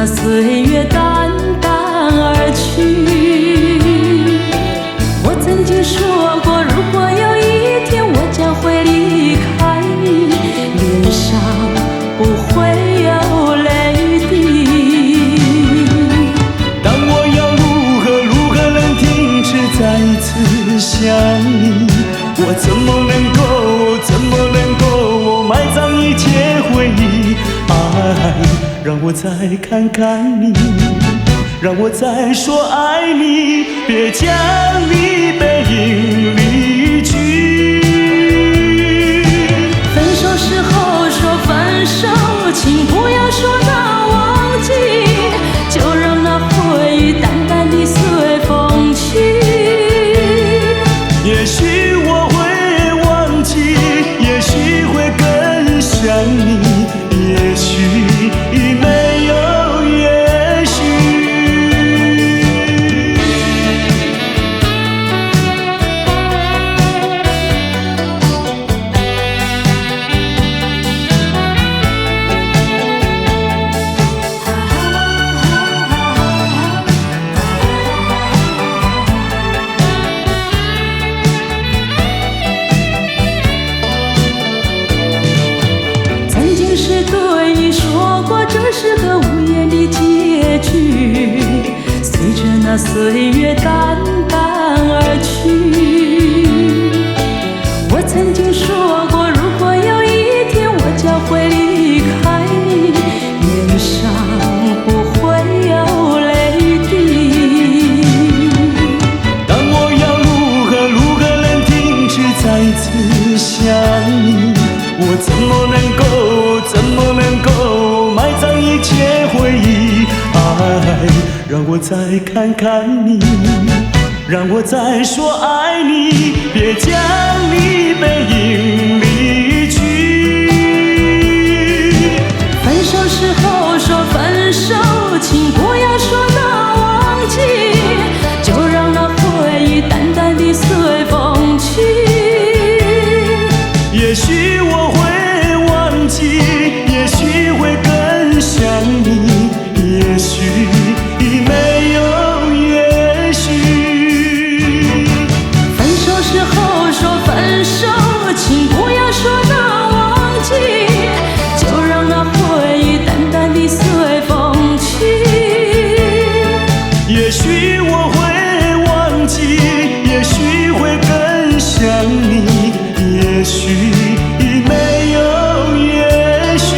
那岁月淡淡而去。我曾经说过，如果有一天我将会离开你，脸上不会有泪滴。但我要如何能停止再一次想你？我怎么能够埋葬一切回忆？爱，让我再看看你，让我再说爱你，别将你背影离去。分手时候说分手，请不要说那忘记，就让那回忆淡淡地随风去。也许我会忘记，也许会更想你，也许没有也许。曾经是对你说过，这是个无言的结局，随着那岁月淡淡而去。我曾经说过，如果有一天我将会离开你，脸上不会有泪滴。但我要如何能停止再一次想你？我怎么能够埋葬一切回忆？爱，让我再看看你，让我再说爱你，别将你背影离去。分手时候说分手，请不要说那忘记，就让那回忆淡淡地随风去。也许我会忘记，也许会更想你，也许没有也许。分手时候说分手，请不要说那忘记，就让那回忆淡淡地随风去。也许我会忘记，也许会更想你，也许没有也许。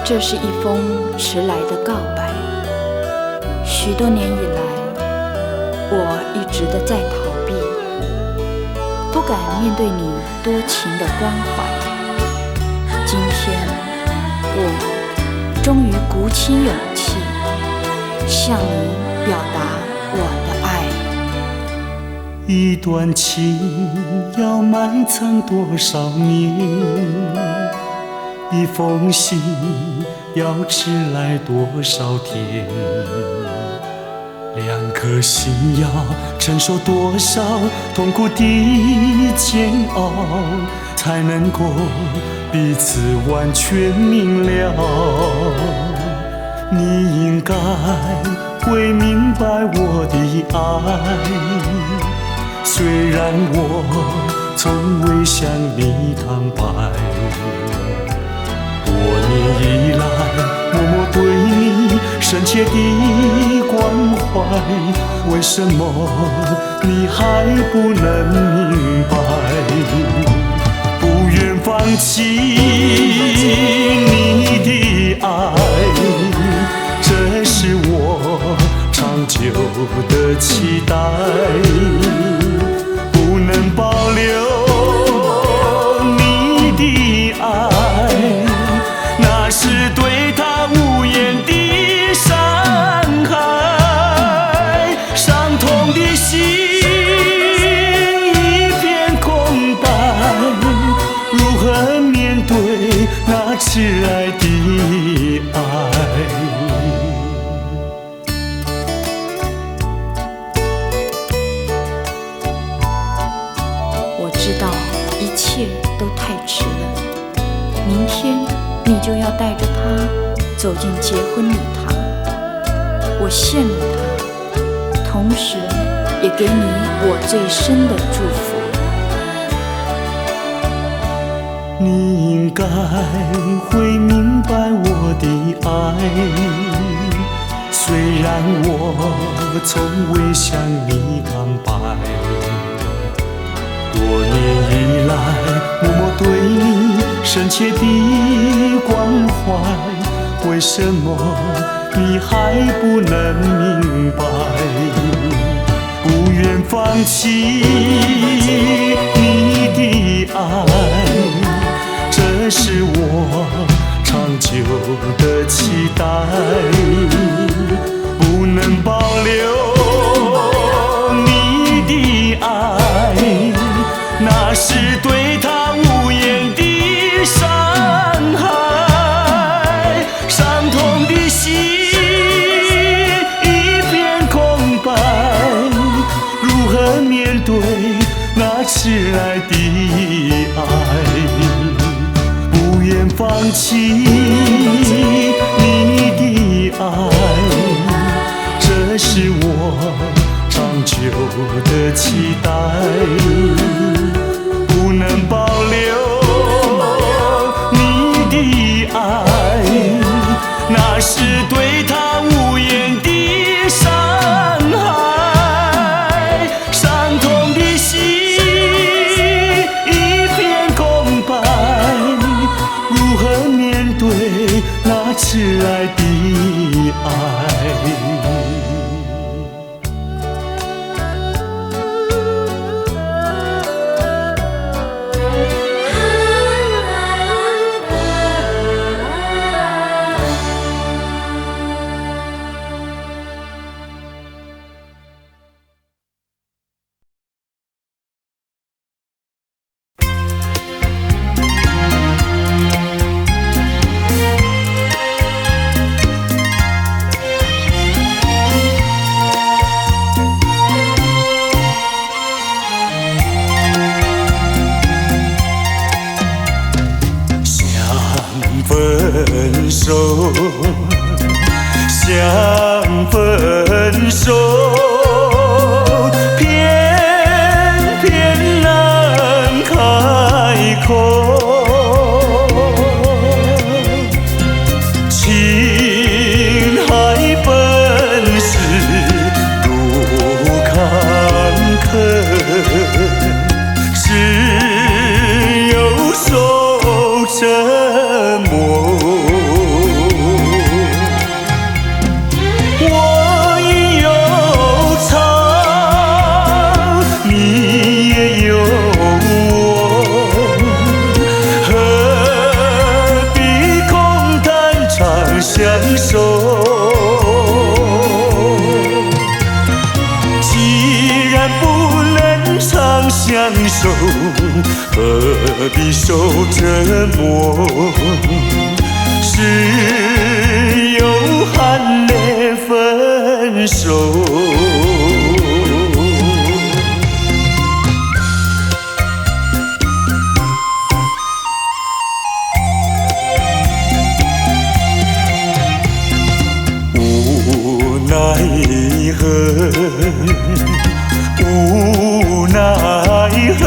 这是一封迟来的告白。许多年以来，我一直的在逃避，不敢面对你多情的关怀。今天，我终于鼓起勇气，向你表达我的爱。一段情要埋藏多少年？一封信要迟来多少天？两颗心要承受多少痛苦的煎熬，才能够彼此完全明了？你应该会明白我的爱，虽然我从未向你坦白。多年以来，默默对你深切的关怀，为什么你还不能明白？不愿放弃你的爱，这是我长久的期待。不能保留你的爱，那是对他无言的伤害，伤痛的心一片空白，如何面对那迟来的爱？我知道一切都太迟了，明天你就要带着他走进结婚礼堂，我羡慕他，同时也给你我最深的祝福。你应该会明白我的爱，虽然我从未向你坦白，多年以来默默对你深切的关怀，为什么你还不能明白？不愿放弃你的爱，这是我长久的期待，不能保留你的爱，那是对他无言的伤害，伤痛的心一片空白，如何面对那迟来的爱？不愿放弃你的爱，这是我长久的期待，不能保留你的爱，那是对他无言的伤害，伤痛的心一片空白，如何面对那迟来的爱？想分手，偏偏难开口，情海本是路坎坷，只有受折磨。相守，既然不能长相守，何必受折磨？只有含泪分手。奈何，无奈何，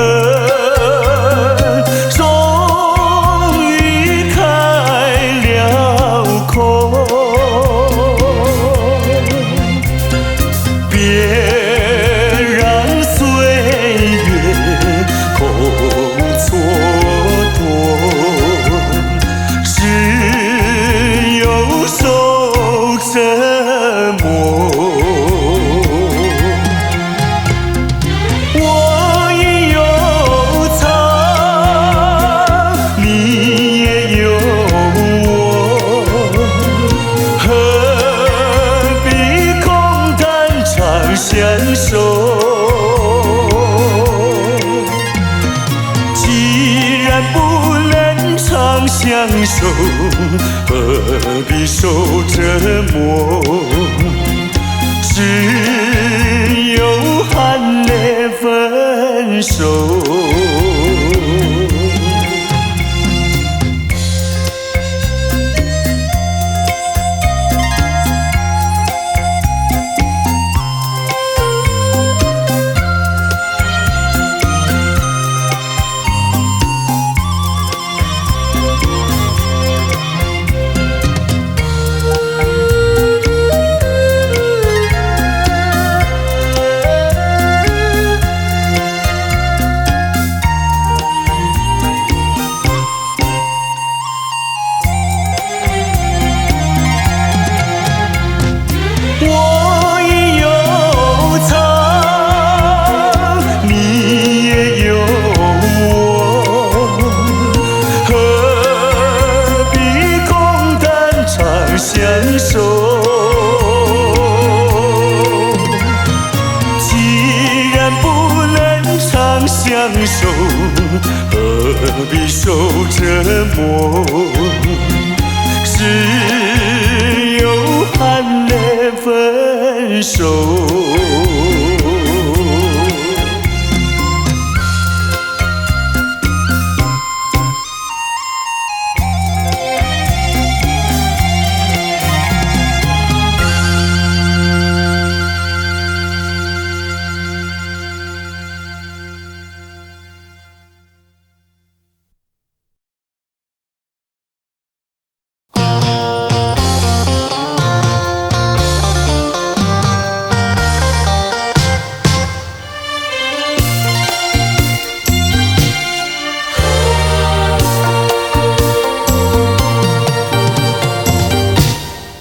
终于开了口。别让岁月空蹉跎，只有受折磨。常相守，何必受折磨？只有含泪分手。相守，何必受折磨？只有含泪分手。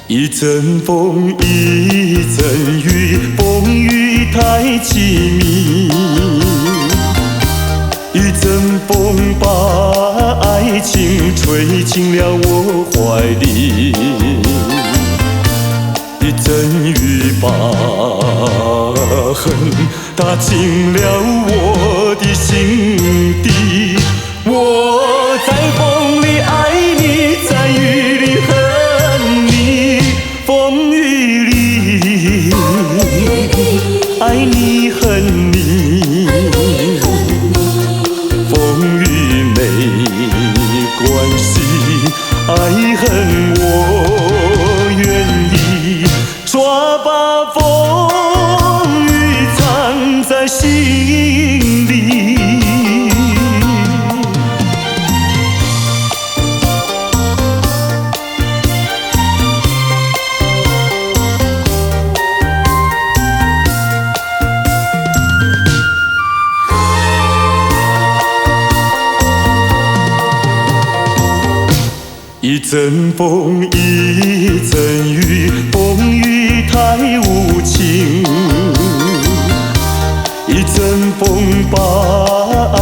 一阵风，一阵雨，风雨太凄迷。一阵风把爱情吹进了我怀里，一阵雨把恨打进了我的心底。我在风里爱你，在雨里恨你，风雨里爱你恨你，风雨没关系，爱恨我愿意，抓把风雨藏在心里。一阵风，一阵雨，风雨太无情。一阵风把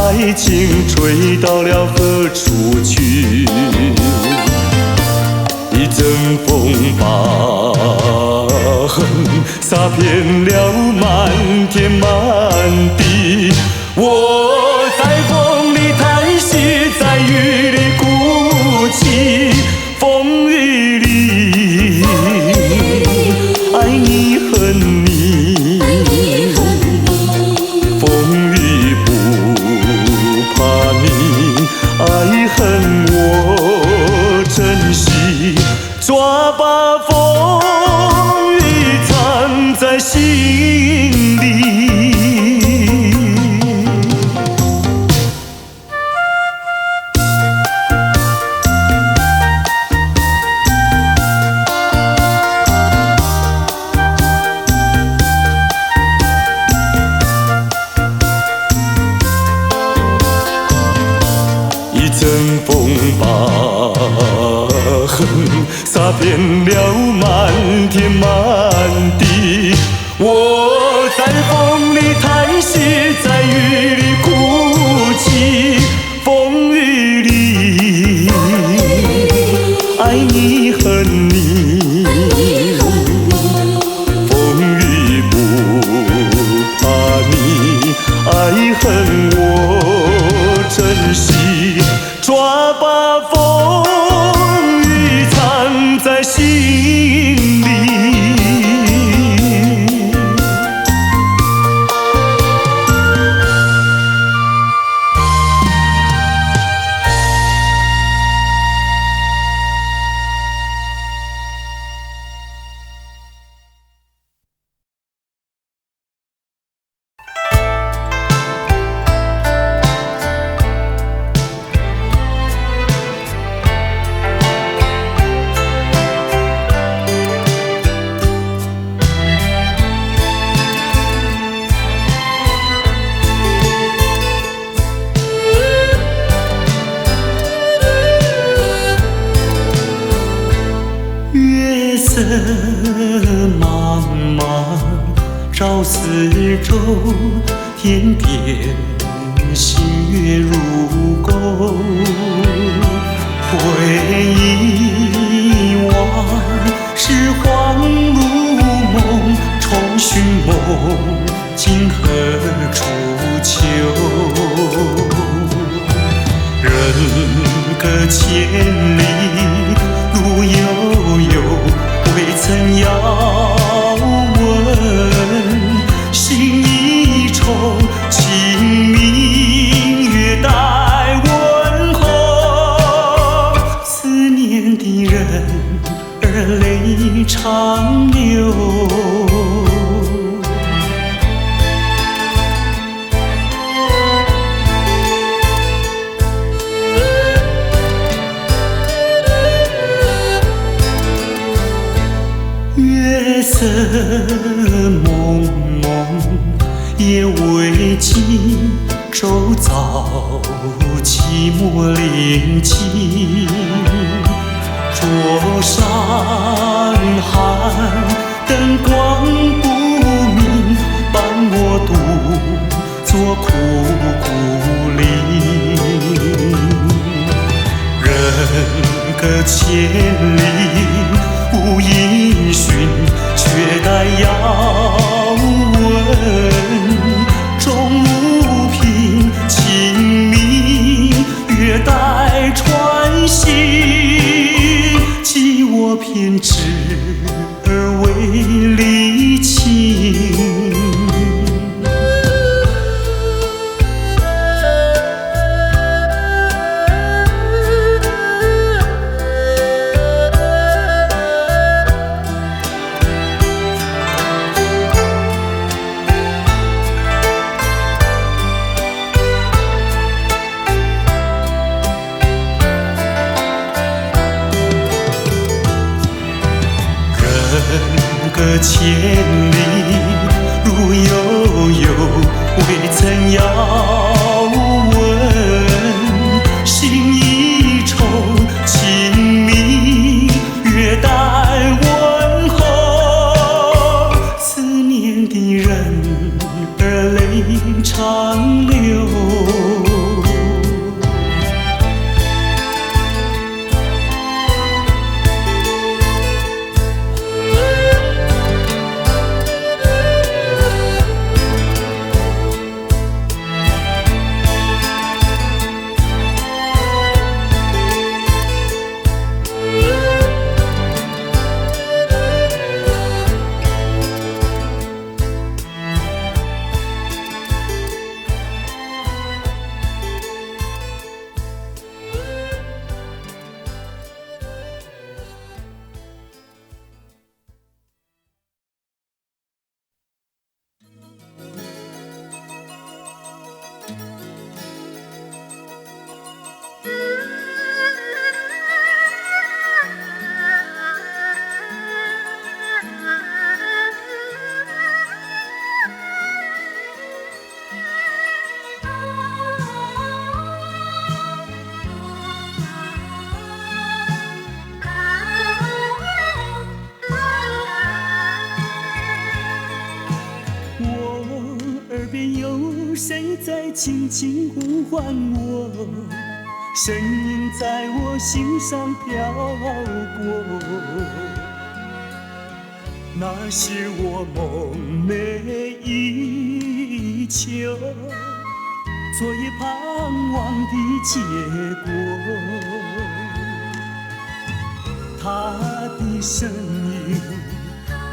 爱情吹到了何处去？一阵风把恨洒遍了满天满地。我在风里叹息，在雨里哭泣，风雨里爱你恨你，风雨不怕你，爱恨我珍惜，抓把风雨藏在心里。一阵风把恨洒遍了满天满地。我在风里叹息，在雨里哭泣，风雨里爱你恨你，风雨不怕你，爱恨我珍惜，抓把风茫茫照四周，天边星月如钩。回忆往事恍如梦，重寻梦今何处求？人隔千里路悠悠，未曾遥问。心一重，清明月待问候。思念的人儿泪长流。月色蒙蒙，夜未尽，周遭寂寞临近。桌上寒，灯光不明，伴我独坐苦苦里。人隔千里无音讯，却该遥问。终无凭，清明月待传信。寄我偏执而为离情。隔千里路悠悠，未曾遥问。心一重，清明月待问候。思念的人儿泪长流。谁在轻轻呼唤我？声音在我心上飘过。那是我梦寐以求，昨夜盼望的结果。他的声音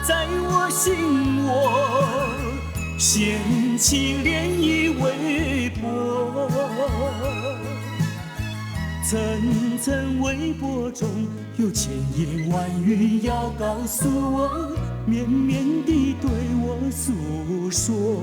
在我心窝，掀起涟漪微波，层层微波中有千言万语要告诉我，绵绵地对我诉说。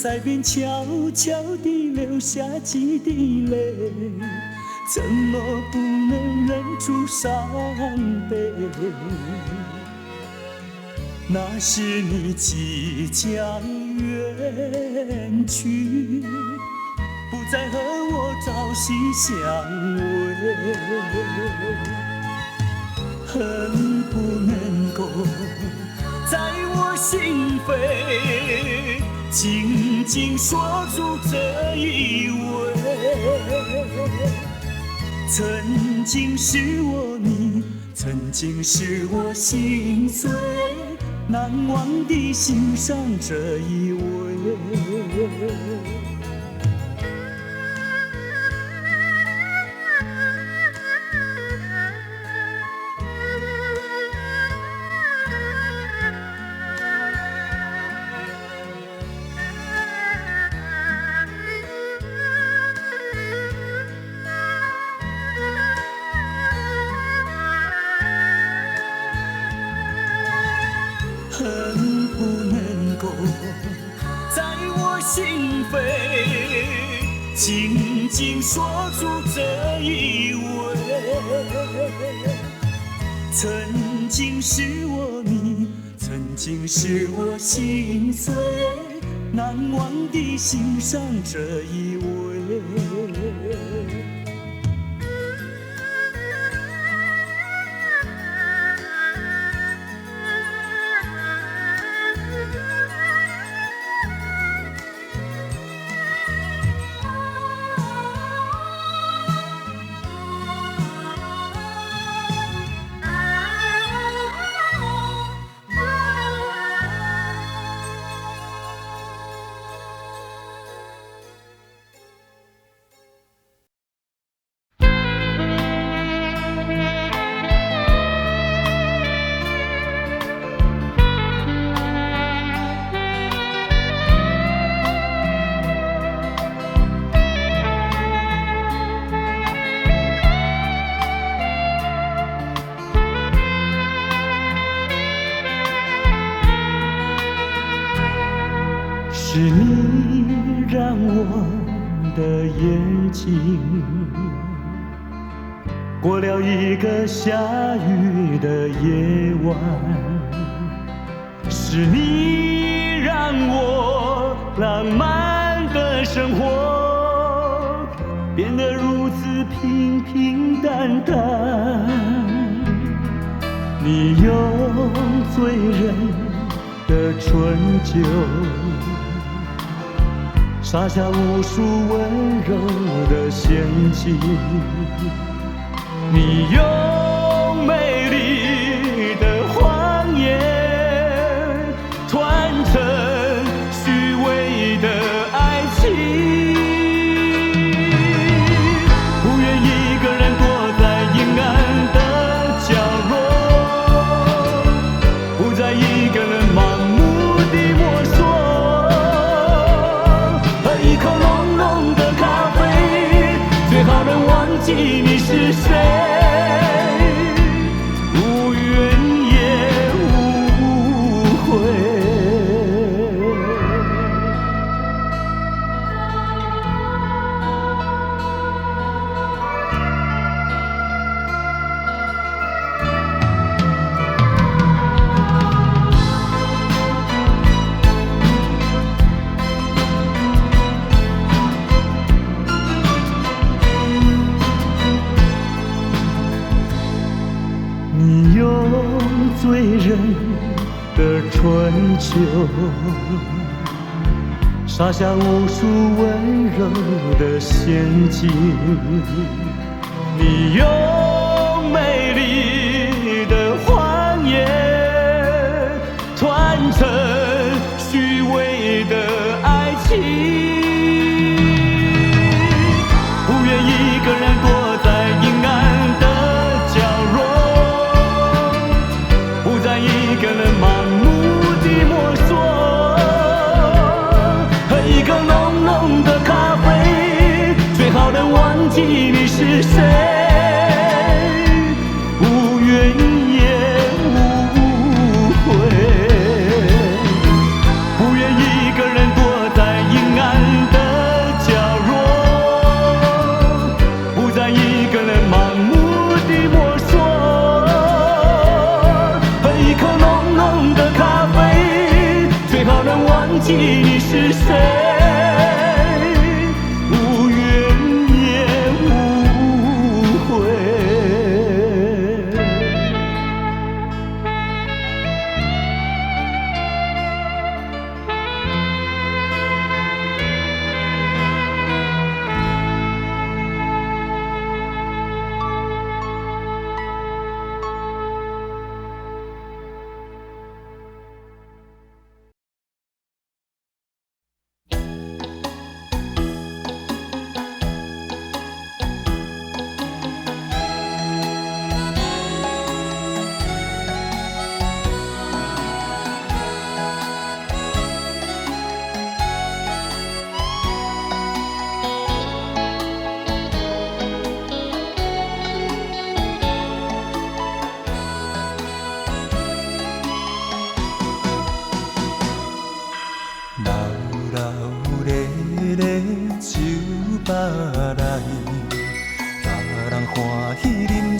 腮边悄悄地流下几滴泪，怎么不能忍住伤悲？那时你即将远去，不再和我朝夕相偎，恨不能够在我心扉紧紧锁住这一吻。曾经是我你，曾经是我心碎，难忘地欣赏这一位。恨不能够在我心扉紧紧锁住这一吻。曾经是我你，曾经是我心碎，难忘地欣赏这一位。是你让我的眼睛过了一个下雨的夜晚，是你让我浪漫的生活变得如此平平淡淡。你用醉人的醇酒洒下无数温柔的陷阱，你用美丽的谎言团成虚伪的爱情，不愿一个人躲在阴暗的角落，不再一个人盲目地摸索。一口浓浓的咖啡，最好能忘记你是谁，无怨也无悔。你用醉人的醇酒洒下无数温柔的陷阱，你用美丽的谎言团成虚伪的爱情，不愿一个人躲在阴暗的角落，不再一个人盲目地摸索，喝一口浓浓的咖啡，最好能忘记你是谁。记你是谁，无怨也无悔。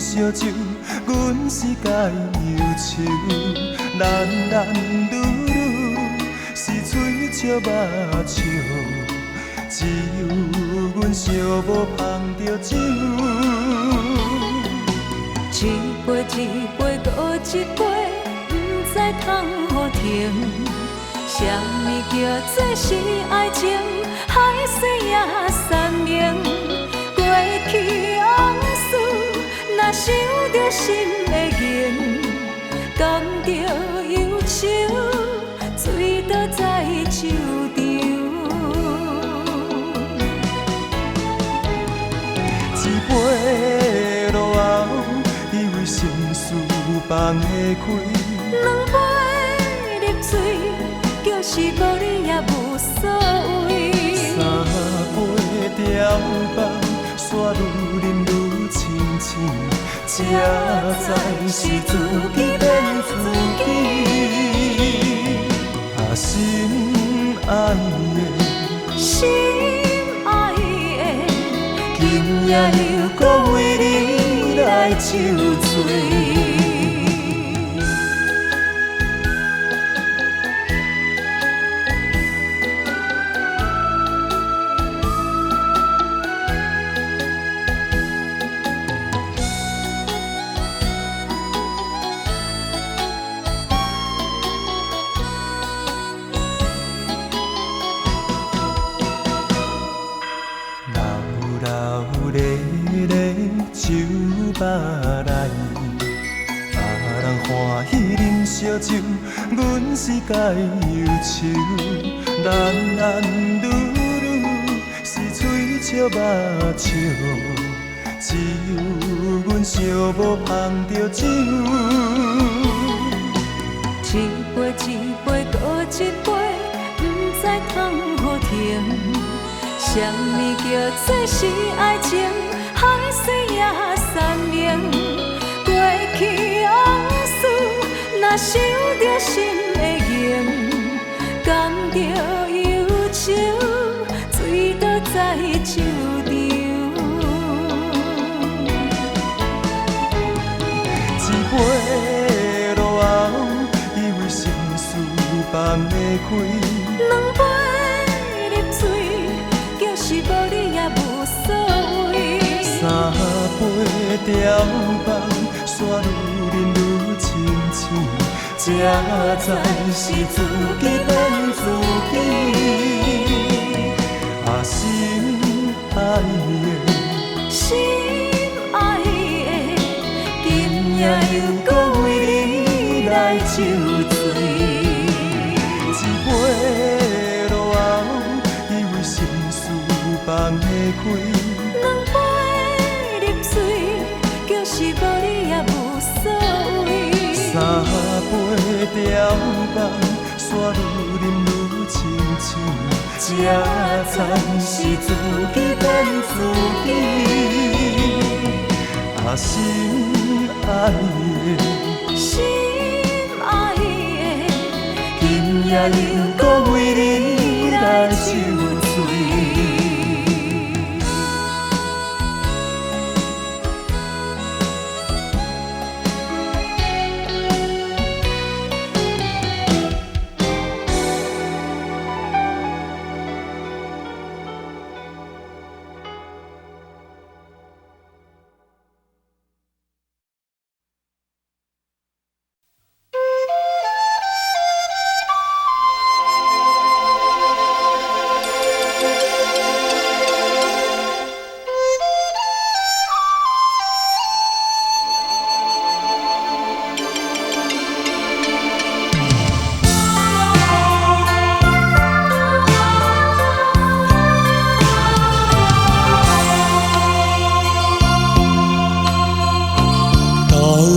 烧酒，阮是解忧愁，难愈愈是嘴笑目笑，只有阮寂寞捧着酒。一杯一杯搁一杯，不知通何停。什么叫做是爱情？海水也山明，过去往事。若想着心会凝，甘着忧愁，醉倒在酒场。一杯落后，以为心事放会开。两杯入嘴，就是无你也无所谓。三杯调放，煞愈饮愈清醒。才知是自己骗自己，心爱的，心爱的，今夜又搁为你来酒醉。烧酒，阮是解忧愁，难愈愈是嘴笑目笑，只有阮寂寞捧着酒。一杯一杯搁一杯，不知通何停。什么叫做是爱情？海水也山明，过去往事。若想着心会凝，甘着忧愁，醉倒在酒场。一杯落后，以为心事放会开。两杯入嘴，就是无你也无所谓。三杯调放，煞愈饮愈清醒。才知是自己骗自己，心爱的，心爱的，今夜又搁为你来酒醉。一杯落后，以为心事放会开。两杯入嘴，就是无你也无所谓。三杯调放，煞愈饮愈清醒，才知是自己骗自己。心爱的，心爱的，今夜又搁为你来酒醉。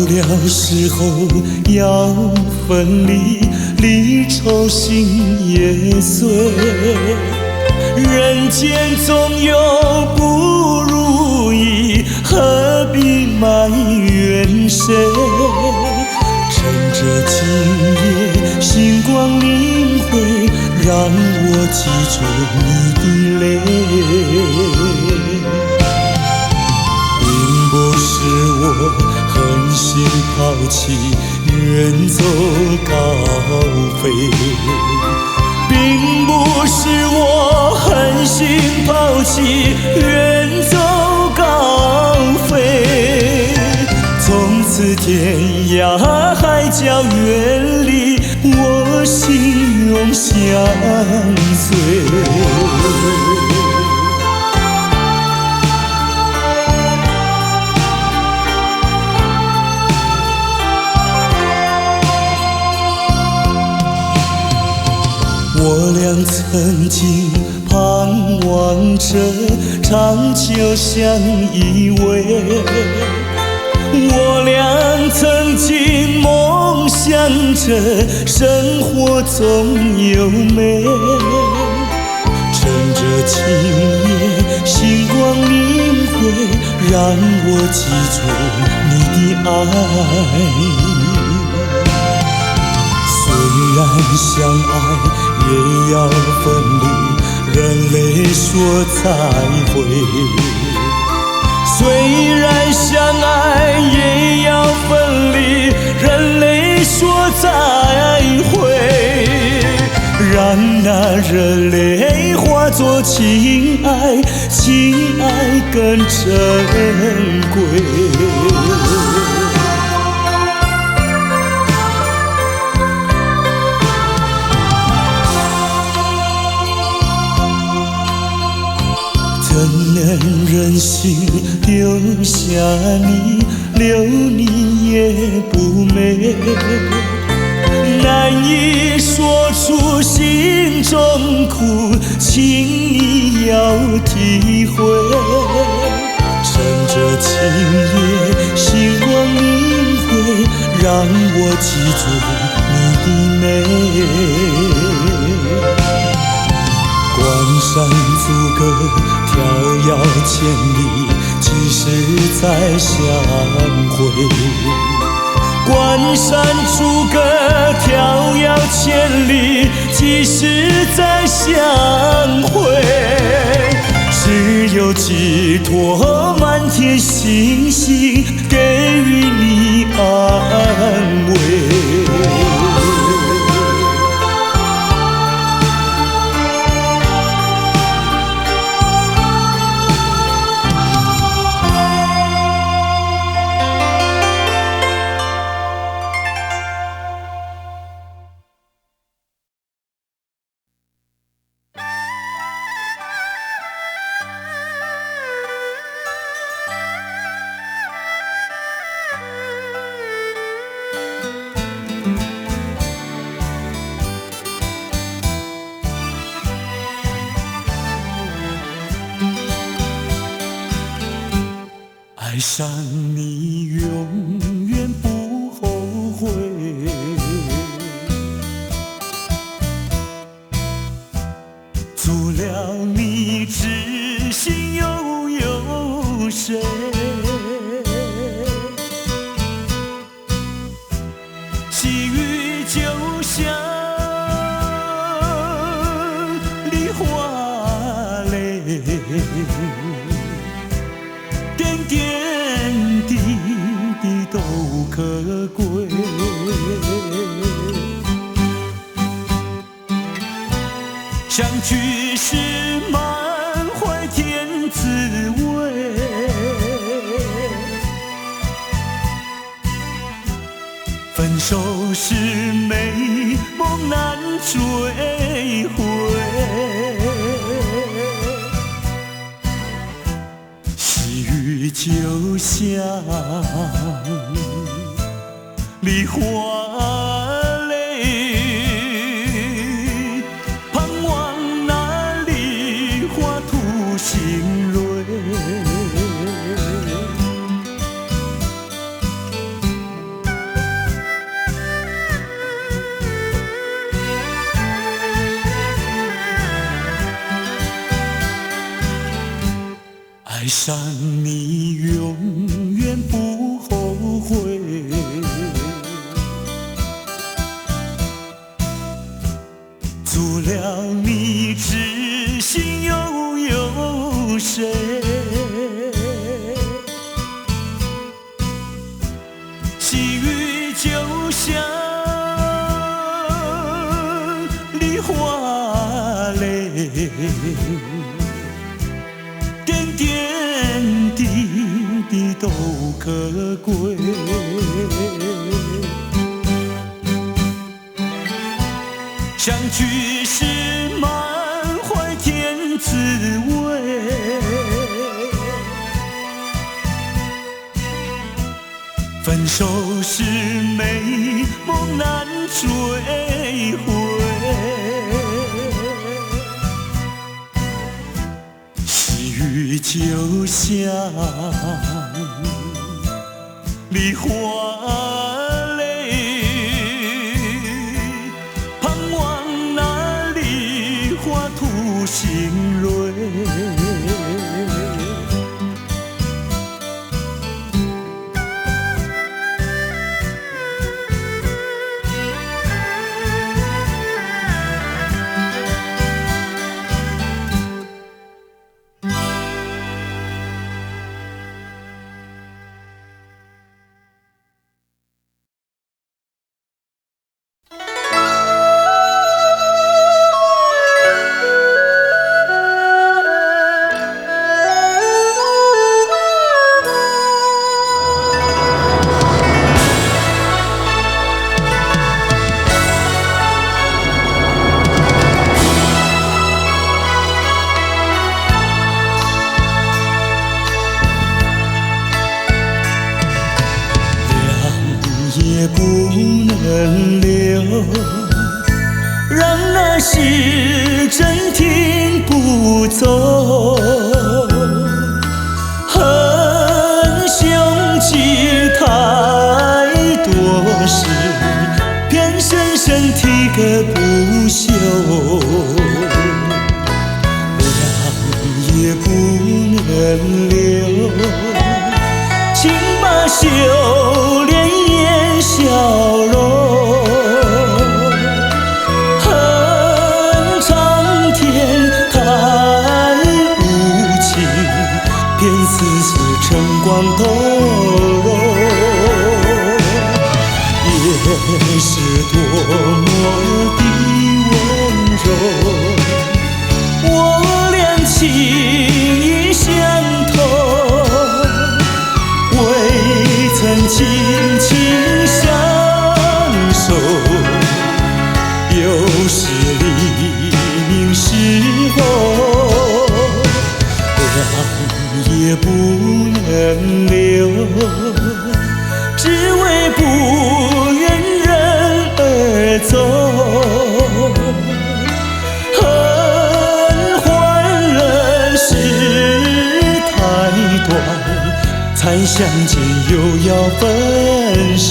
了时候要分离，离愁心也碎。人间总有不如意，何必埋怨谁？趁着今夜星光明辉，让我记住你的泪。并不是我狠心抛弃，远走高飞。并不是我狠心抛弃，远走高飞。从此天涯海角远离，我心永相随。我俩曾经盼望着长久相依偎，我俩曾经梦想着生活总有美。趁着今夜星光明辉，让我记住你的爱。虽然相爱也要分离，人泪说再会。虽然相爱也要分离，人泪说再会。让那热泪化作情爱，情爱更珍贵。怎能忍心留下你，留你也不美。难以说出心中苦，请你要体会。趁着今夜星光明辉，让我记住你的美。关山阻隔，迢遥千里，几时再相会？关山阻隔，迢遥千里，几时再相会？只有寄托满天星星，给予你安慰。爱上你永远不后悔，除了你知心又有谁？细雨就像梨花泪，点点滴滴都可贵。相聚时满怀甜滋味，分手时美梦难追回。细雨就像梨花泪，盼望那梨花吐心泪。上你永远不后悔，足了你痴心又有谁？细雨就像梨花泪，点点滴滴都可贵。相聚时满怀甜滋味，分手时美梦难追回。细雨就像梨花泪，盼望那梨花吐新蕊。也不能留，让那时针停不走。恨凶吉太多事，偏深深提个不休。凉也不能留，请把修炼笑容，恨苍天太无情，偏丝丝晨光透融。也是多么的温柔，我俩情意相投，未曾轻轻相守，又是黎明时候，凉也不能留，只为不愿人而走。恨换了时太短，才相见又要分手。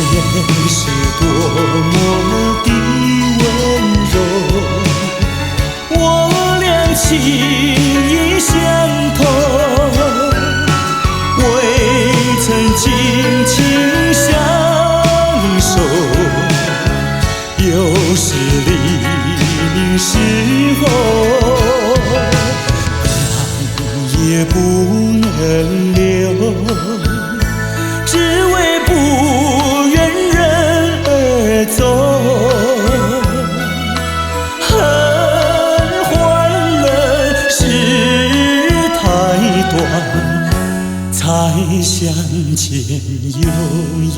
也是多么的温柔，我俩情意相投，未曾紧紧相守，又是黎明时候，凉也不能留，只为不愿人而走。恨换了时太短，才相见又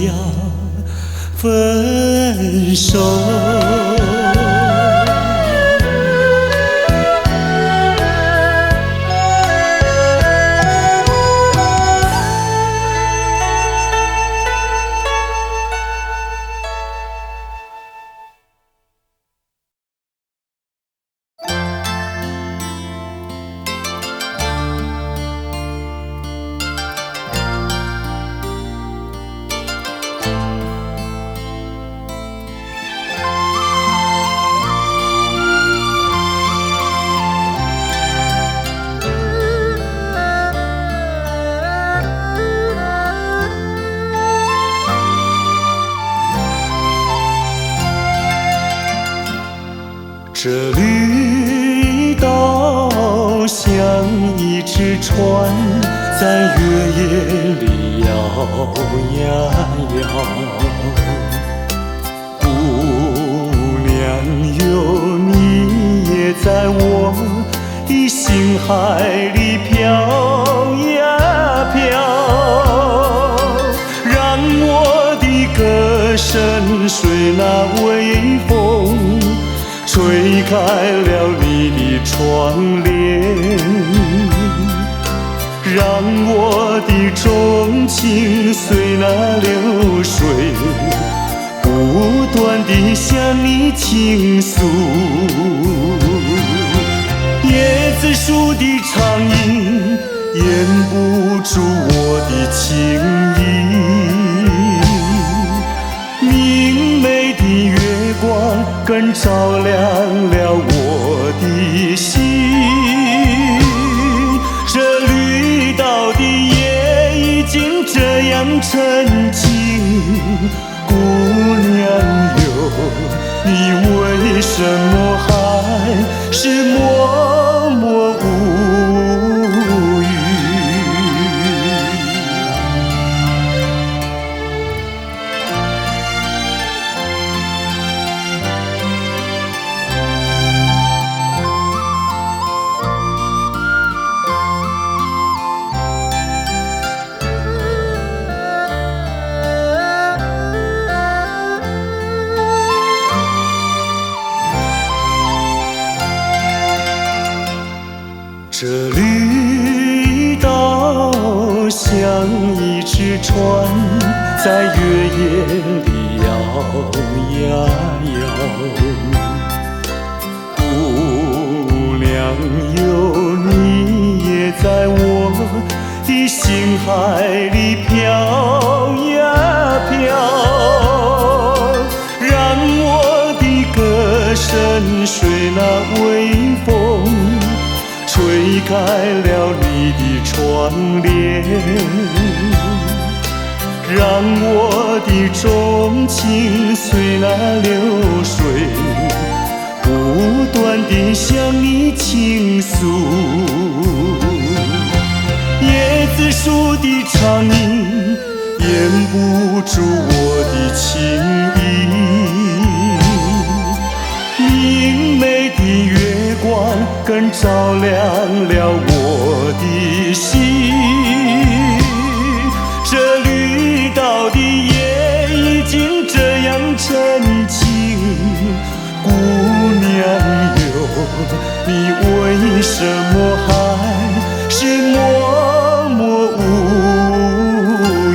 要分手。这绿岛像一只船，在月夜里摇呀摇。姑娘哟，你也在我的心海里飘呀飘，让我的歌声随那微风吹开了你的窗帘，让我的钟情随那流水不断地向你倾诉。椰子树的长影掩不住我的情意，明媚的月光更照亮了我的心。这绿岛的夜已经这样沉静，姑娘哟，你为什么还是默默无语？这绿岛像一只船，在月夜里摇呀摇。姑娘哟，你也在我的心海里飘呀飘，让我的歌声随那微风吹开了你的窗帘，让我的钟情随那流水不断地向你倾诉。椰子树的长影掩不住我的情意，明媚的月光更照亮了我的心。这绿岛的夜已经这样沉静，姑娘哟，你为什么还是默默无语？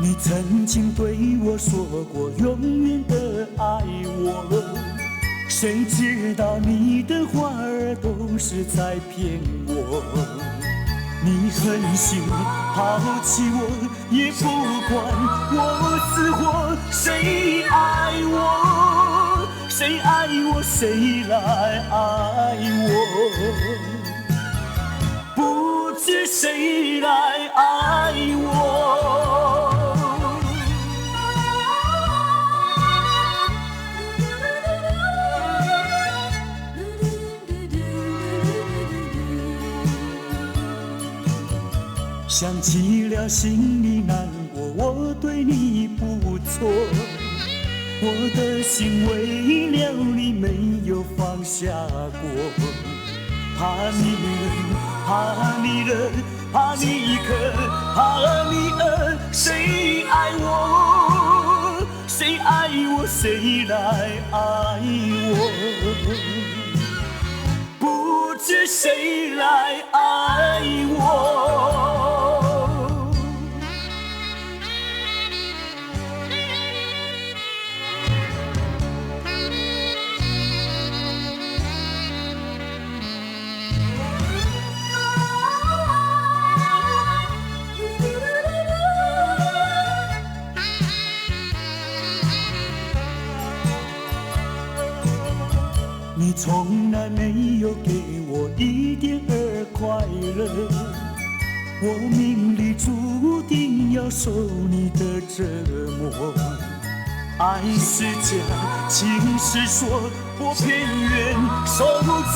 你曾经对我说过永远的爱我，谁知道你的话儿都是在骗我。你狠心抛弃我，也不管我死活。谁爱我？谁爱我？谁来爱我？不知谁来爱我。想起了心里难过，我对你不错，我的心为了你没有放下过。怕你冷，怕你热，怕你渴，怕你饿，谁爱我？谁爱我？谁来爱我？不知知谁来爱我。你从来没有给我一点儿快乐，我命里注定要受你的折磨。爱是假，情是说，我偏愿受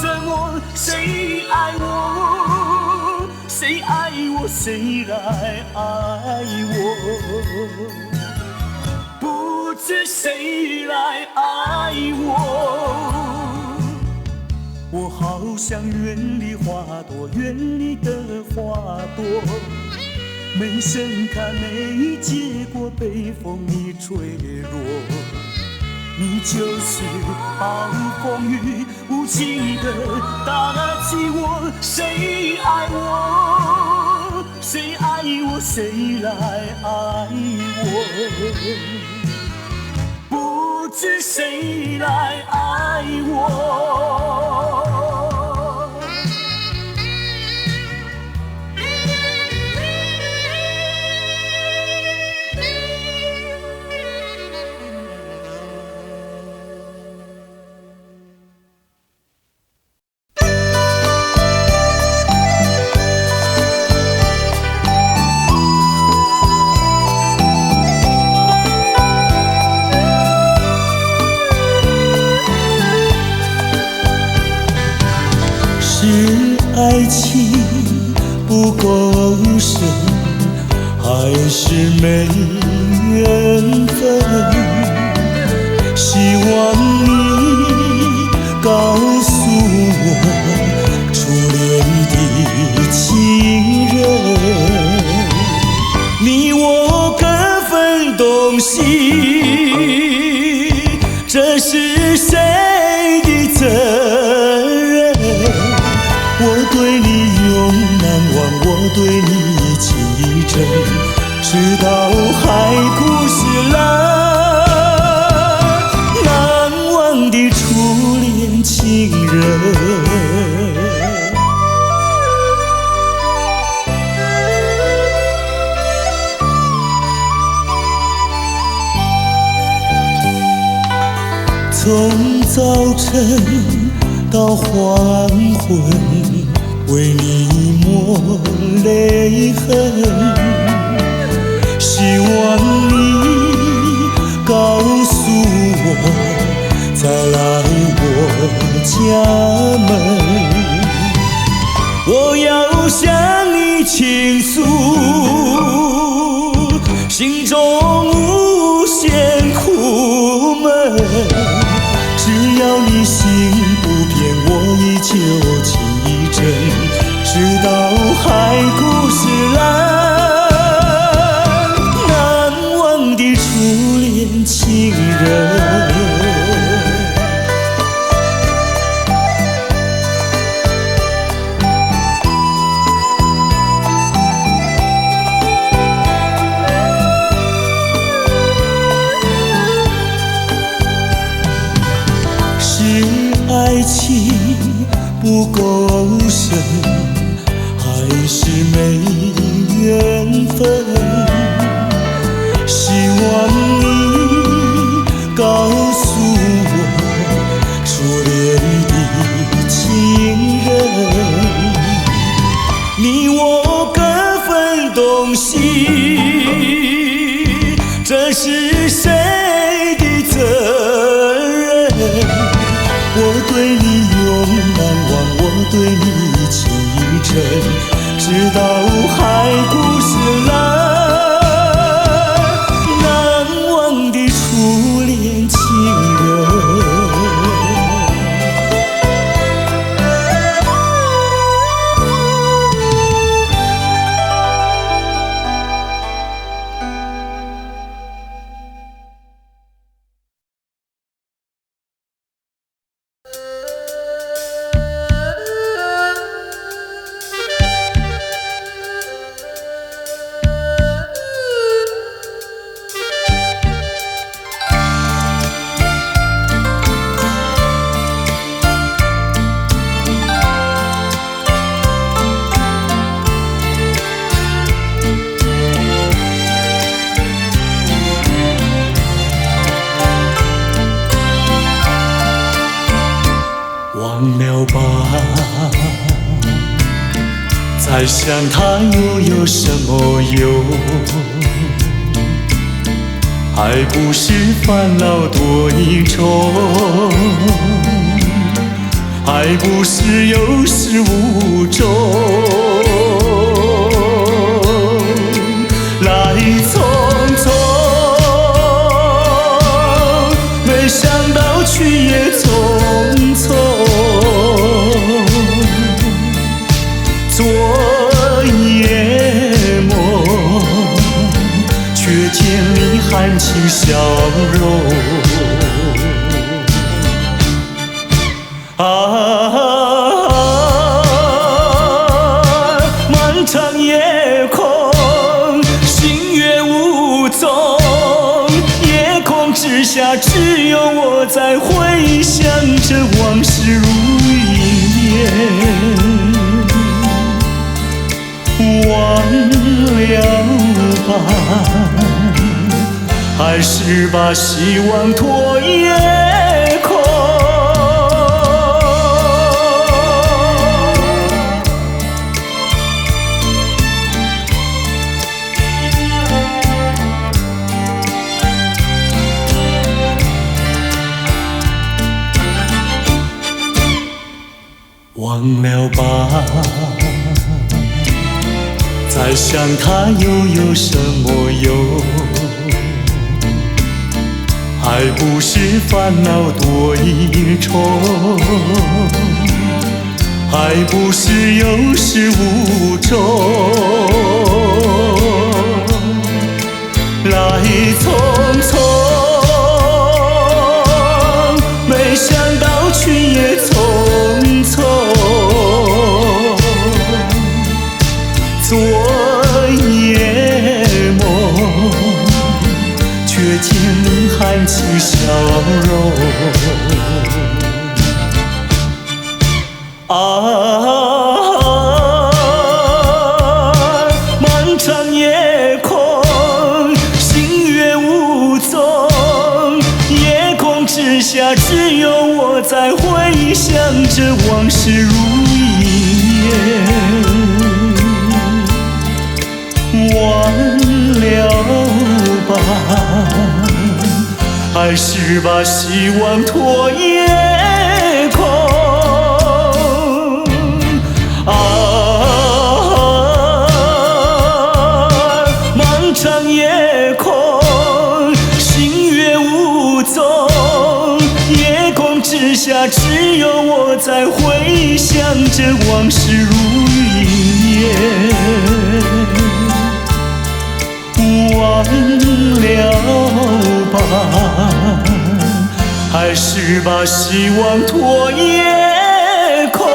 折磨。谁爱我？谁爱我？谁来爱我？不知谁来爱我。我好像园里花朵，园里的花朵没盛开，没结果，被风你吹落。你就是暴风雨，无情的打击我。谁爱我？谁爱我？谁来爱我？不知谁来爱我。爱情不够深，还是没缘分？希望你告诉我，初恋的情人，你我各分东西，这是谁的责任？我对你永难忘，我对你情意真，直到海枯石烂。难忘的初恋情人。从早晨到黄昏，为你抹泪痕。希望你告诉我，再来我家门。我要向你倾诉心中无限苦闷。只要你心不变，我依旧情意真，直到海枯石烂。难忘的初恋情人。爱情不够深，还是没缘分。希望你告诉我，初恋的情人，你我各分东西，这是谁的责任？我对你永难忘，我对你情意真，直到海枯石烂。难忘的初恋情人。再想它又有什么用？还不是烦恼多一重，还不是有始无终。来匆匆，没想到去也匆匆。昨夜梦，却见你含情笑容。漫长夜空，星月无踪，夜空之下只有我在回想着往事如云烟。忘了吧，还是把希望托夜空。忘了吧，再想它又有什么用？还不是烦恼多一重，还不是有始无终。来匆匆，没想到去也匆匆。昨夜梦，却见你含情笑容。漫长夜空，星月无踪，夜空之下只有我在回想着往事如云烟。忘了吧，还是把希望托夜空。漫长夜空，星月无踪，夜空之下只有我在回想着往事如云烟。忘了吧，还是把希望托夜空。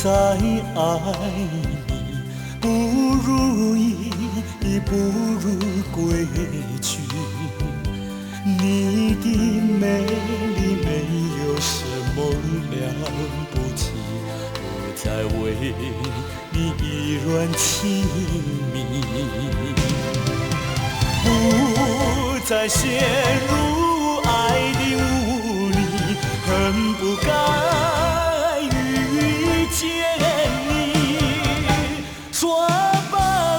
再爱你，不如意，不如归去。你的美丽没有什么了不起，我在为你依然亲密，不再陷入爱的雾里，恨不该与见你，说把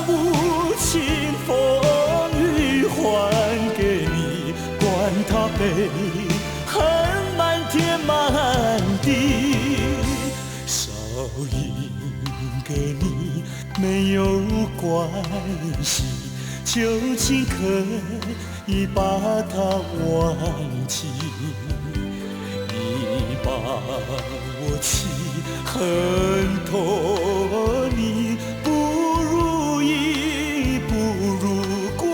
无情风雨还给你，管他悲恨满天满地，少赢给你没有关系，就请可以把它忘记。你把我气恨透，你不如意，不如归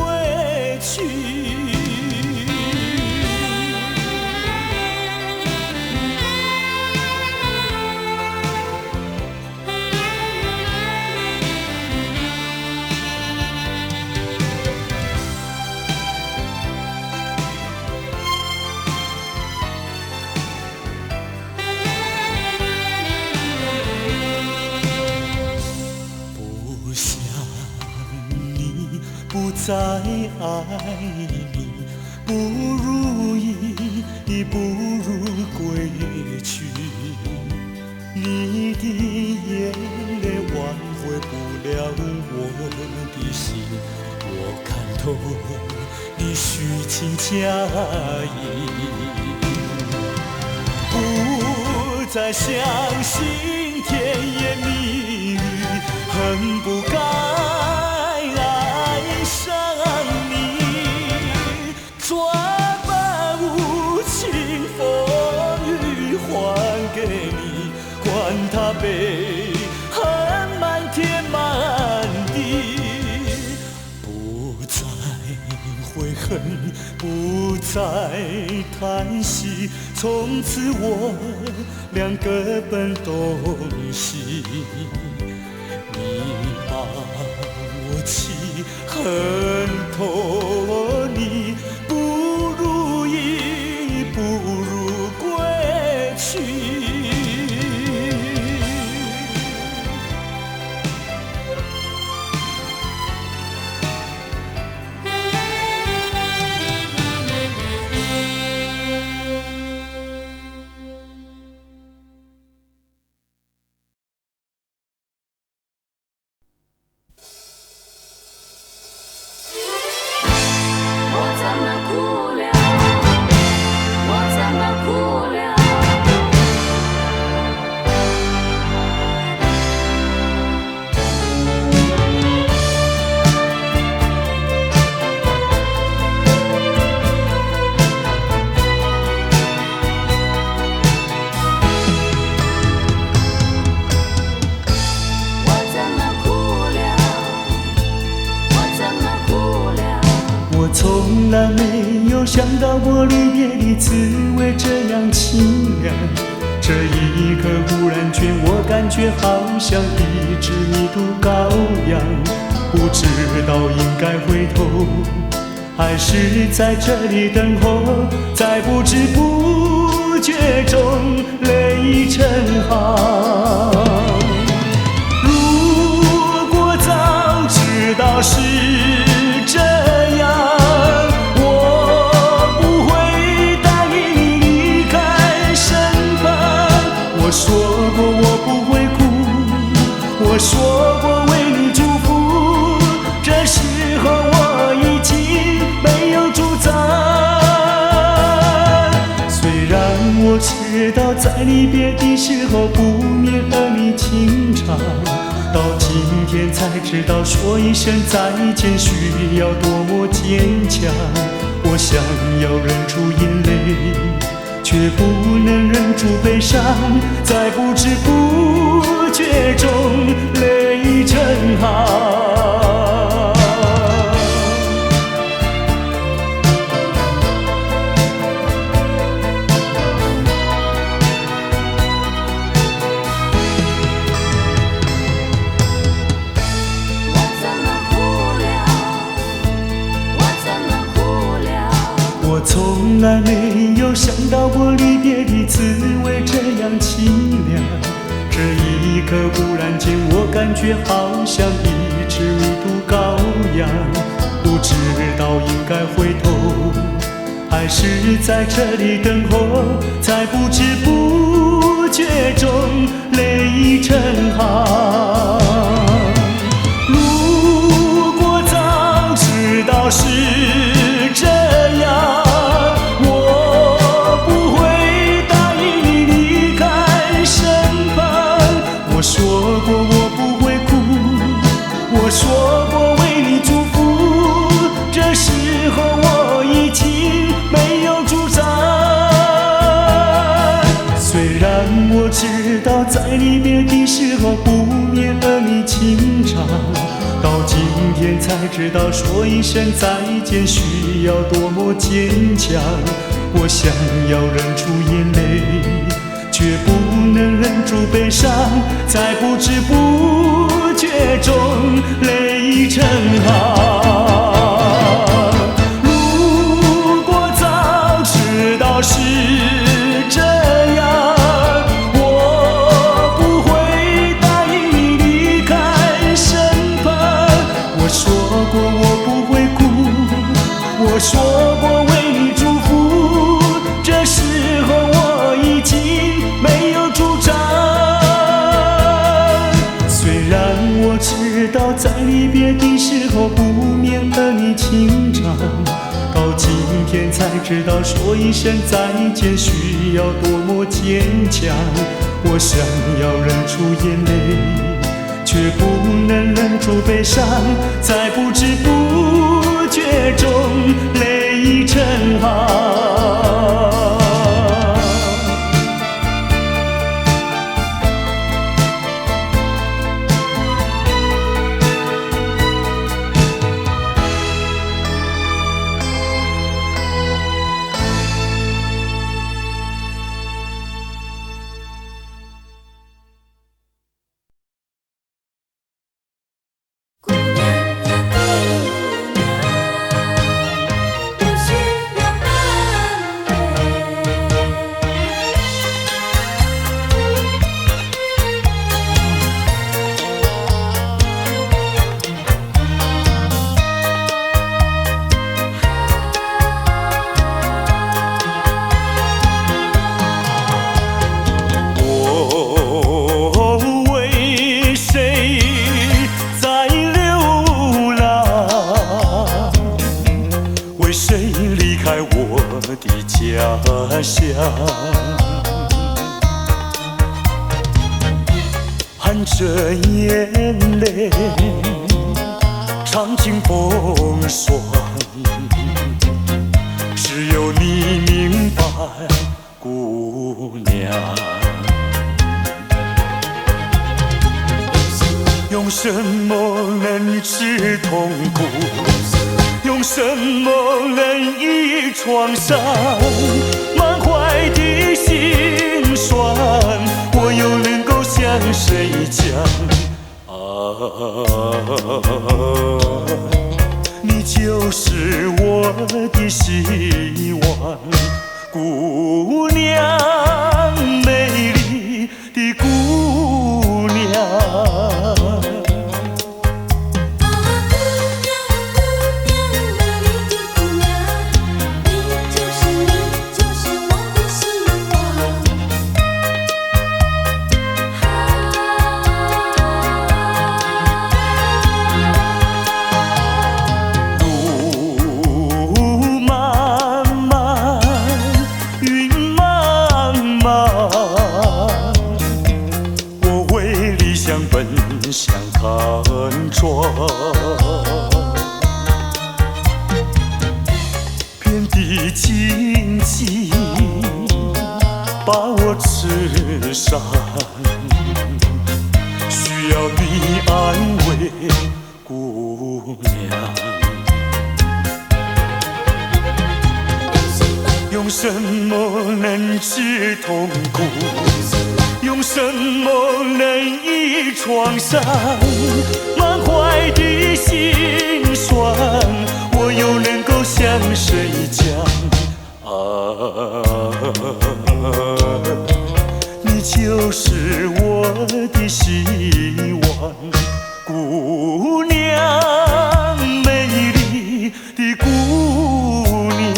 去。不再爱你，不如意，不如归去。你的眼泪挽回不了我的心，我看透你虚情假意，不再相信甜言蜜语，恨不该上你，抓把无情风雨还给你，管他悲恨满天满地，不再悔恨，不再叹息，从此我俩各奔东西。你把我气恨透，你不如意，不如归去。从来没有想到过离别的滋味这样清凉，这一刻忽然间我感觉好像一只迷途羔羊，不知道应该回头还是在这里等候，在不知不觉中泪成行。如果早知道是这样，我说过我不会哭，我说过为你祝福，这时候我已经没有主张。虽然我知道在离别的时候不免和你情长，到今天才知道说一声再见需要多么坚强。我想要忍住眼泪，却不能忍住悲伤，在不知不觉中泪成行。我从来没有想到过离别的滋味这样清凉，这一刻忽然间我感觉好像一只迷途羔羊，不知道应该回头还是在这里等候，在不知不觉中泪成我知道在离别的时候不免和你情长，到今天才知道说一声再见需要多么坚强。我想要忍住眼泪，却不能忍住悲伤，在不知不觉中泪成行。如果早知道是这样，我不会答应你离开身旁。我说过我不会哭，我说过为你祝福，这时候我已经没有主张。虽然我知道在离别的时候不免和你情长，到今天才知道说一声再见需要多么坚强。我想要忍住眼泪，却不能忍住悲伤，在不知不觉中泪成行。家乡，含着眼泪，尝尽风霜，只有你明白，姑娘。用什么能治痛苦？用什么能医创伤？满怀的心酸，我又能够向谁讲？你就是我的希望，姑娘，美丽的姑娘。向看窗，遍地荆棘把我刺伤，需要你安慰，姑娘。用什么能治痛苦？用什么能医创伤？满怀的心酸，我又能够向谁讲？你就是我的希望，姑娘，美丽的姑娘。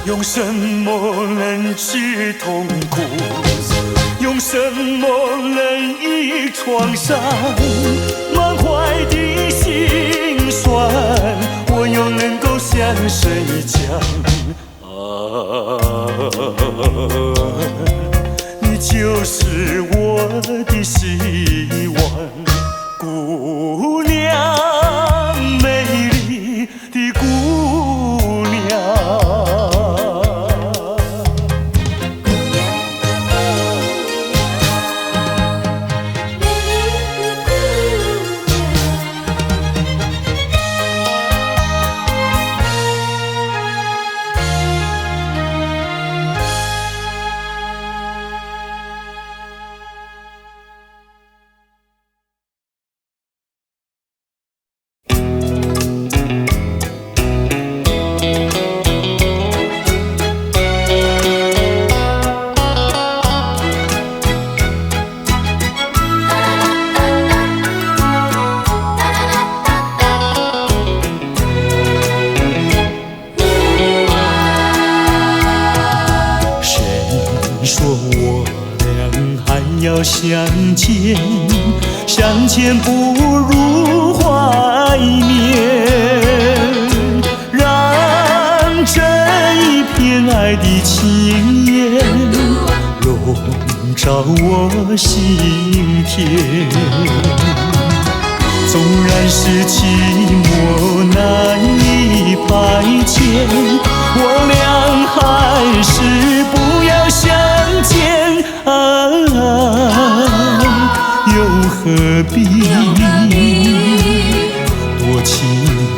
用什么能治痛苦？用什么能医创伤？满怀的心酸，我又能够向谁讲？你就是我的希望，姑娘，美丽的姑娘。要相见，相见不如怀念，让这一片爱的情缘笼罩我心田。纵然是寂寞难以排遣，我俩还是不要相见啊，又何必多情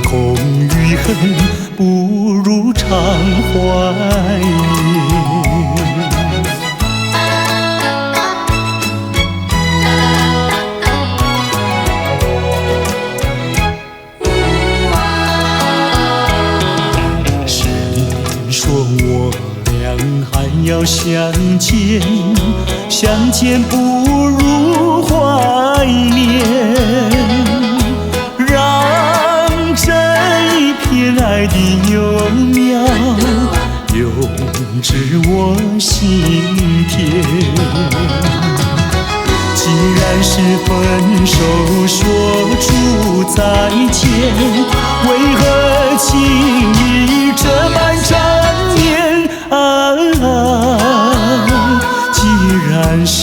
空余恨，不如常怀念。要相见，相见不如怀念，让这一片爱的幼苗永植我心田。既然是分手说出再见，为何情意这般缠绵啊？既然是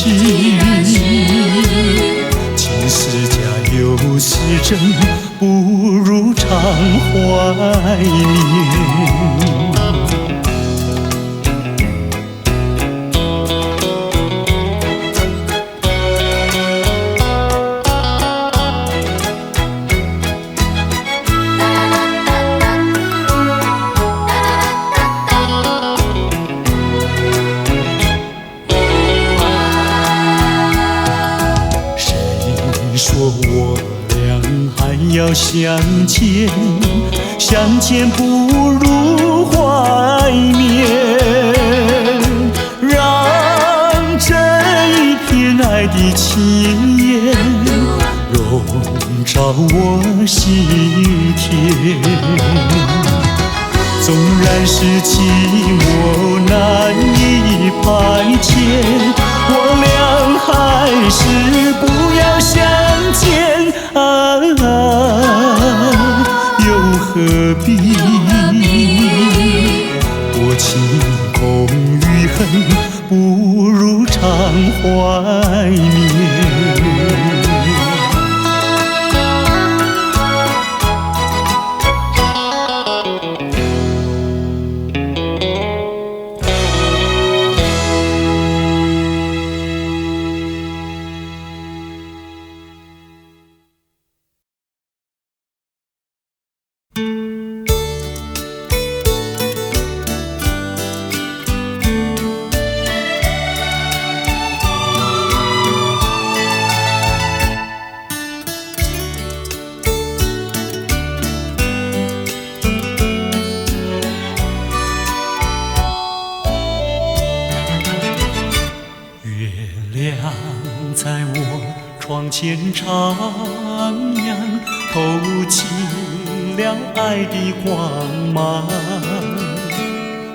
情是假又是真，不如常怀念。要相见，相见不如怀念，让这一片爱的情缘笼罩我心田。纵然是寂寞难以排遣，我俩还是不要相见啊，又何必多情空余恨，不如常怀念。在我窗前徜徉，透进了爱的光芒。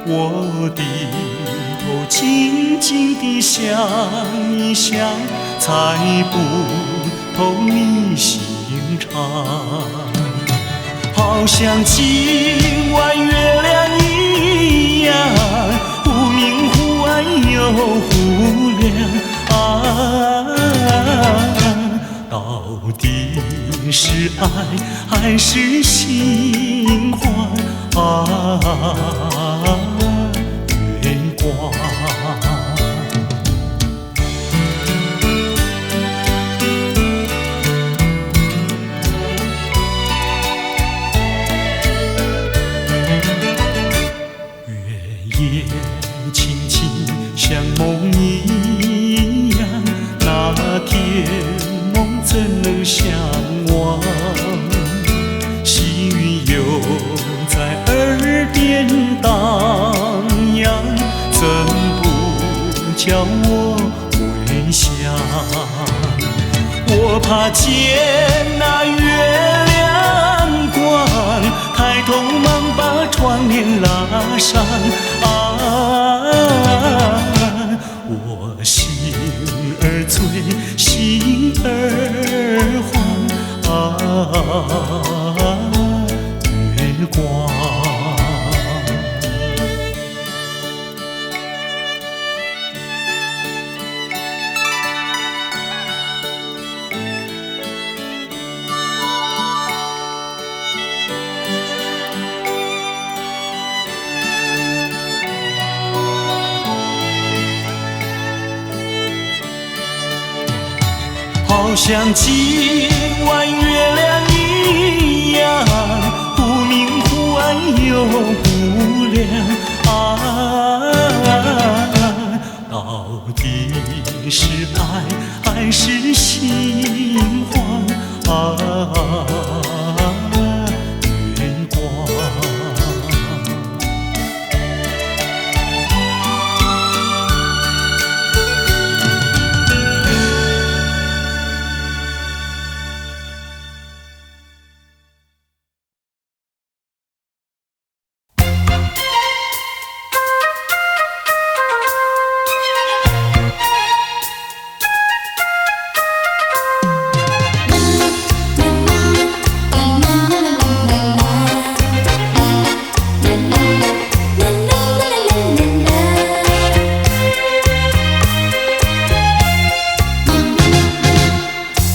我低头静静地想一想，猜不透你心肠。好像今晚月亮一样，爱还是新欢啊？月光。夜轻轻像梦一样，那天梦怎能相忘？细雨又在耳边荡漾，怎不叫我回想？我怕见那月亮光，抬头忙把窗帘拉上啊，我心儿醉，心儿慌啊，月光。好像今晚月亮一样，忽明忽暗又忽亮啊，到底是爱还是心慌啊？月光。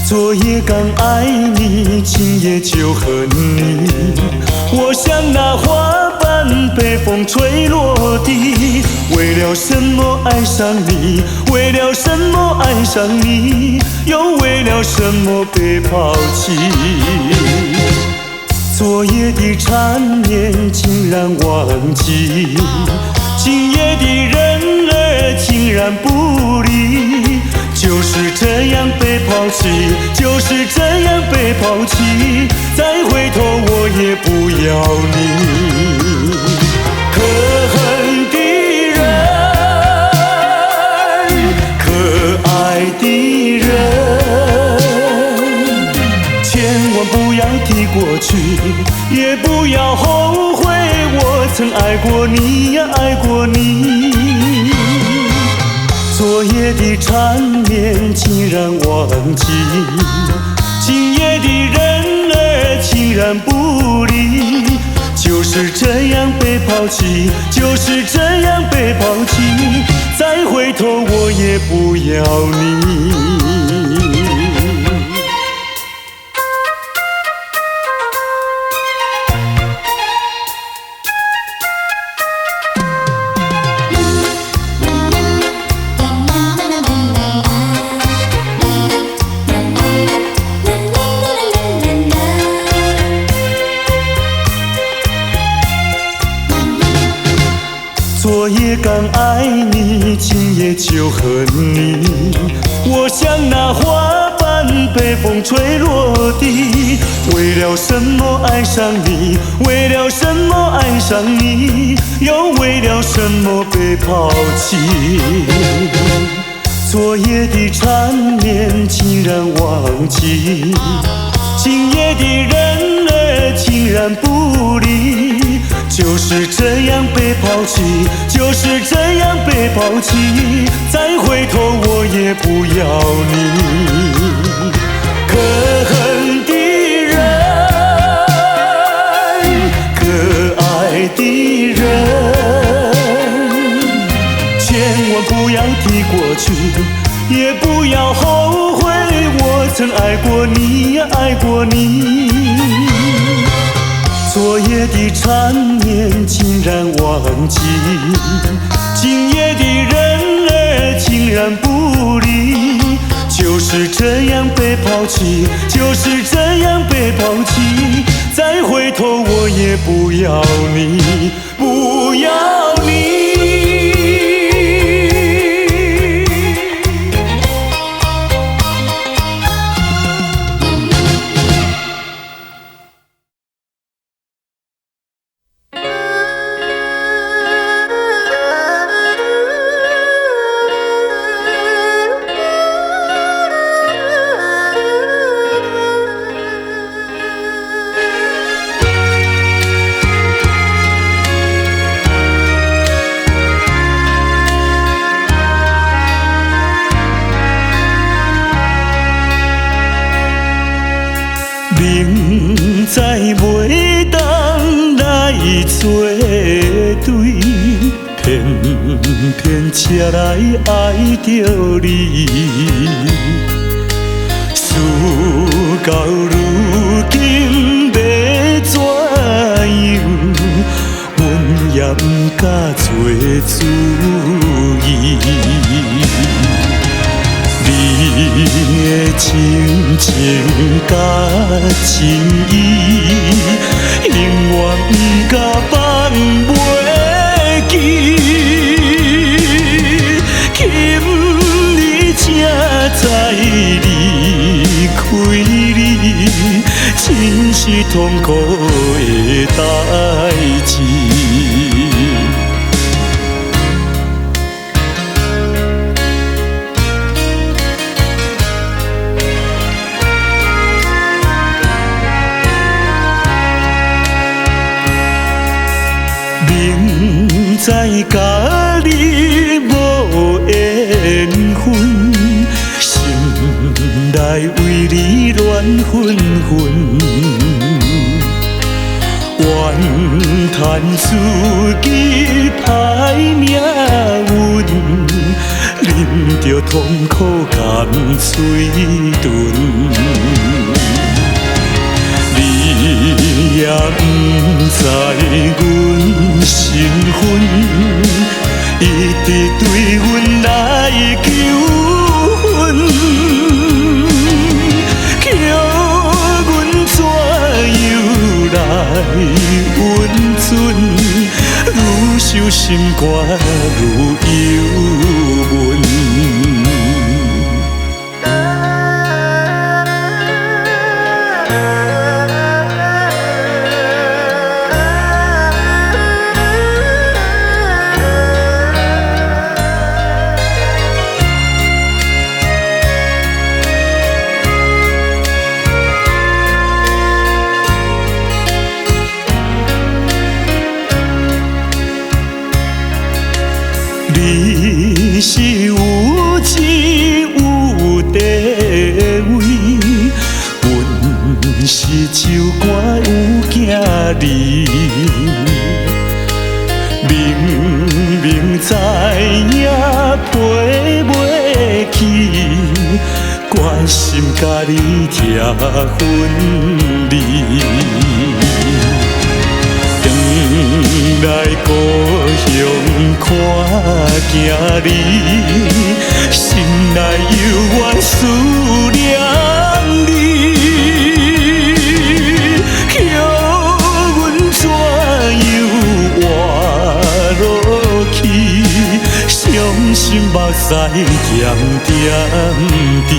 昨夜刚爱你，今夜就恨你。我像那花瓣被风吹落地，为了什么爱上你？为了什么爱上你？又为了什么被抛弃？昨夜的缠绵竟然忘记，今夜的人儿竟然不理。就是这样被抛弃，就是这样被抛弃，再回头我也不要你。可恨的人，可爱的人，千万不要提过去，也不要后悔我曾爱过你呀，爱过你。昨夜的缠绵竟然忘记，今夜的人儿竟然不理。就是这样被抛弃，就是这样被抛弃，再回头我也不要你。昨夜刚爱你，今夜就恨你。我像那花瓣被风吹落地，为了什么爱上你？为了什么爱上你？又为了什么被抛弃？昨夜的缠绵竟然忘记，今夜的人儿竟然不理。就是这样被抛弃，就是这样被抛弃，再回头我也不要你。可恨的人，可爱的人，千万不要提过去，也不要后悔，我曾爱过你呀，爱过你。昨夜的缠绵竟然忘记，今夜的人儿竟然不理。就是这样被抛弃，就是这样被抛弃。再回头我也不要你，不要你。明知袂当来作对，偏偏才来爱着你。事到如今要怎样，阮也不敢做主意。你的真情甲真意，永远不甲放袂记。今日才知离开你，真是痛苦的代志。明知甲你无缘分，心内为你乱纷纷，怨叹自己歹命运，啉着痛苦甘水顿。你也不知阮身份，一直对阮来求婚，叫阮怎样来温存？愈想心肝愈忧闷。你是有钱有地位，阮是酒馆有囝儿，明明知影陪袂起，决心甲你拆分离。来故乡看囝儿，心内犹原思念你，叫阮怎样活落去？伤心目屎点点滴。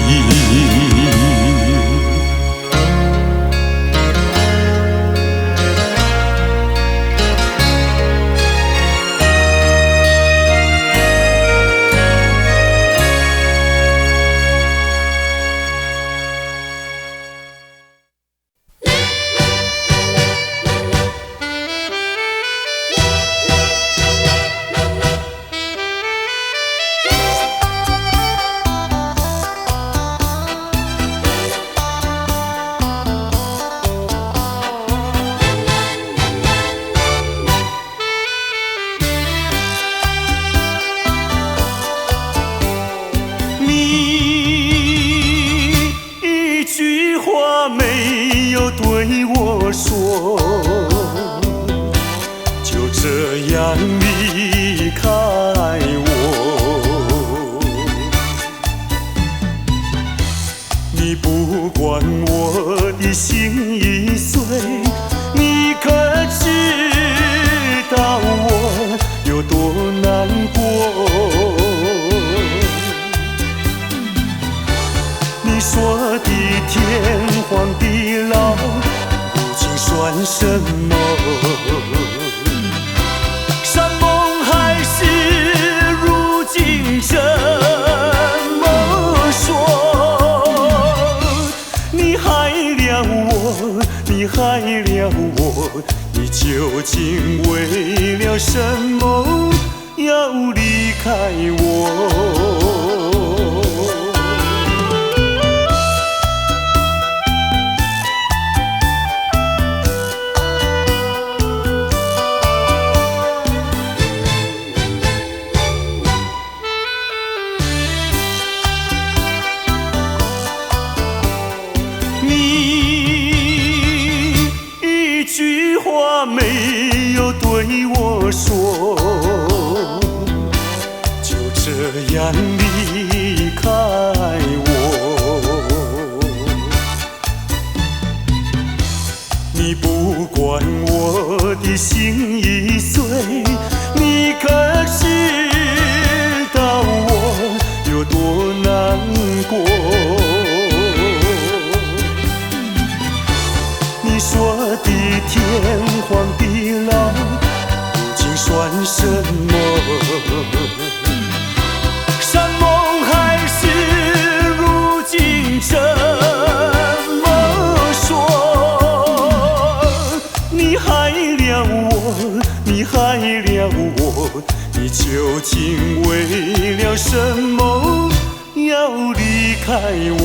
不管我的心已碎，你可知道我有多难过？你说的天荒地老，如今算什么？山盟海誓，如今这么说。你害了我，你害了我，你究竟为了什么要离开我？没有对我说，就这样离开我。你不管我的心已碎，你可知道我有多难过？你说的天荒地老，如今算什么？山盟海誓，如今这么说。你害了我，你害了我，你究竟为了什么要离开我？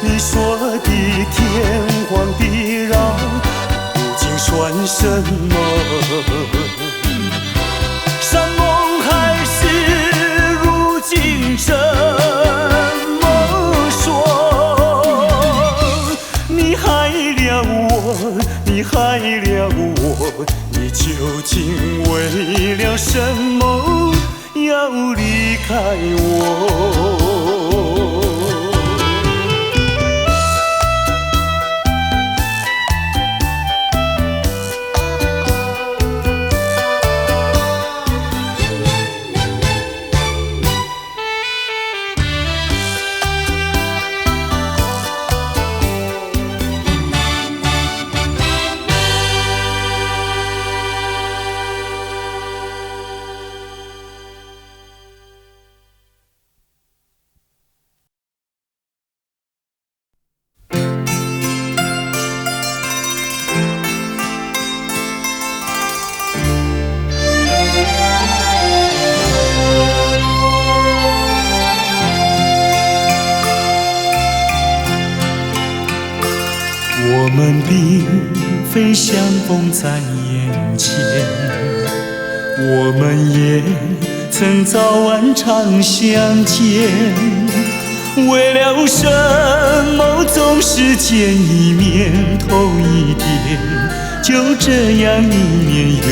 你说的天荒地老，如今算什么？山盟海誓，如今这么说。你害了我，你害了我，你究竟为了什么要离开我？我们并非相逢在眼前，我们也曾早晚常相见。为了什么总是见一面头一点，就这样一年又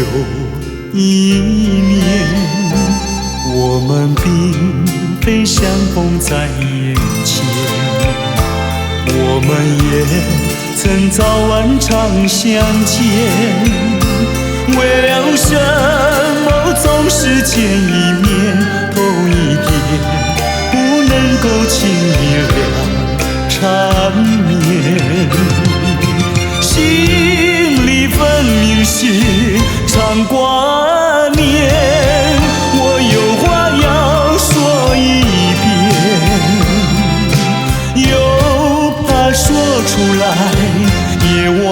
一年。我们并非相逢在眼前，我们也曾早晚常相见。为了什么总是见一面头一点，不能够轻易了缠绵。心里分明是常挂念，我有话要说一遍，又怕说出来也枉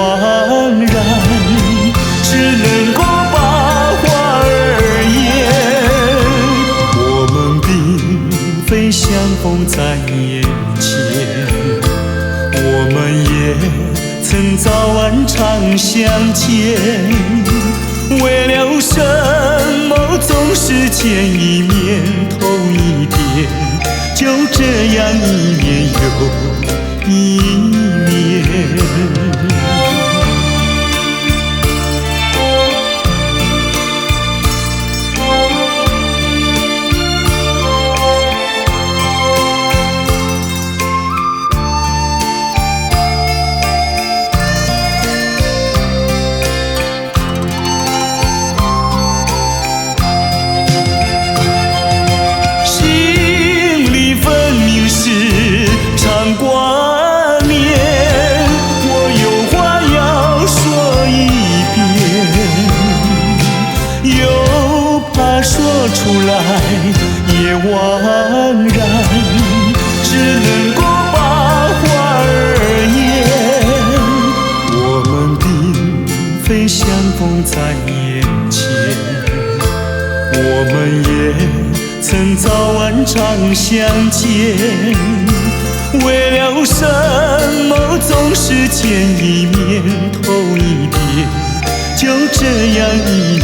然，只能够把话儿言。我们并非相逢在眼前，我们也曾早晚常相见。为了什么总是见一面头一点，就这样一年又一年。出来也枉然，只能够把话儿言。我们并非相逢在眼前，我们也曾早晚常相见。为了什么总是见一面头一遍，就这样一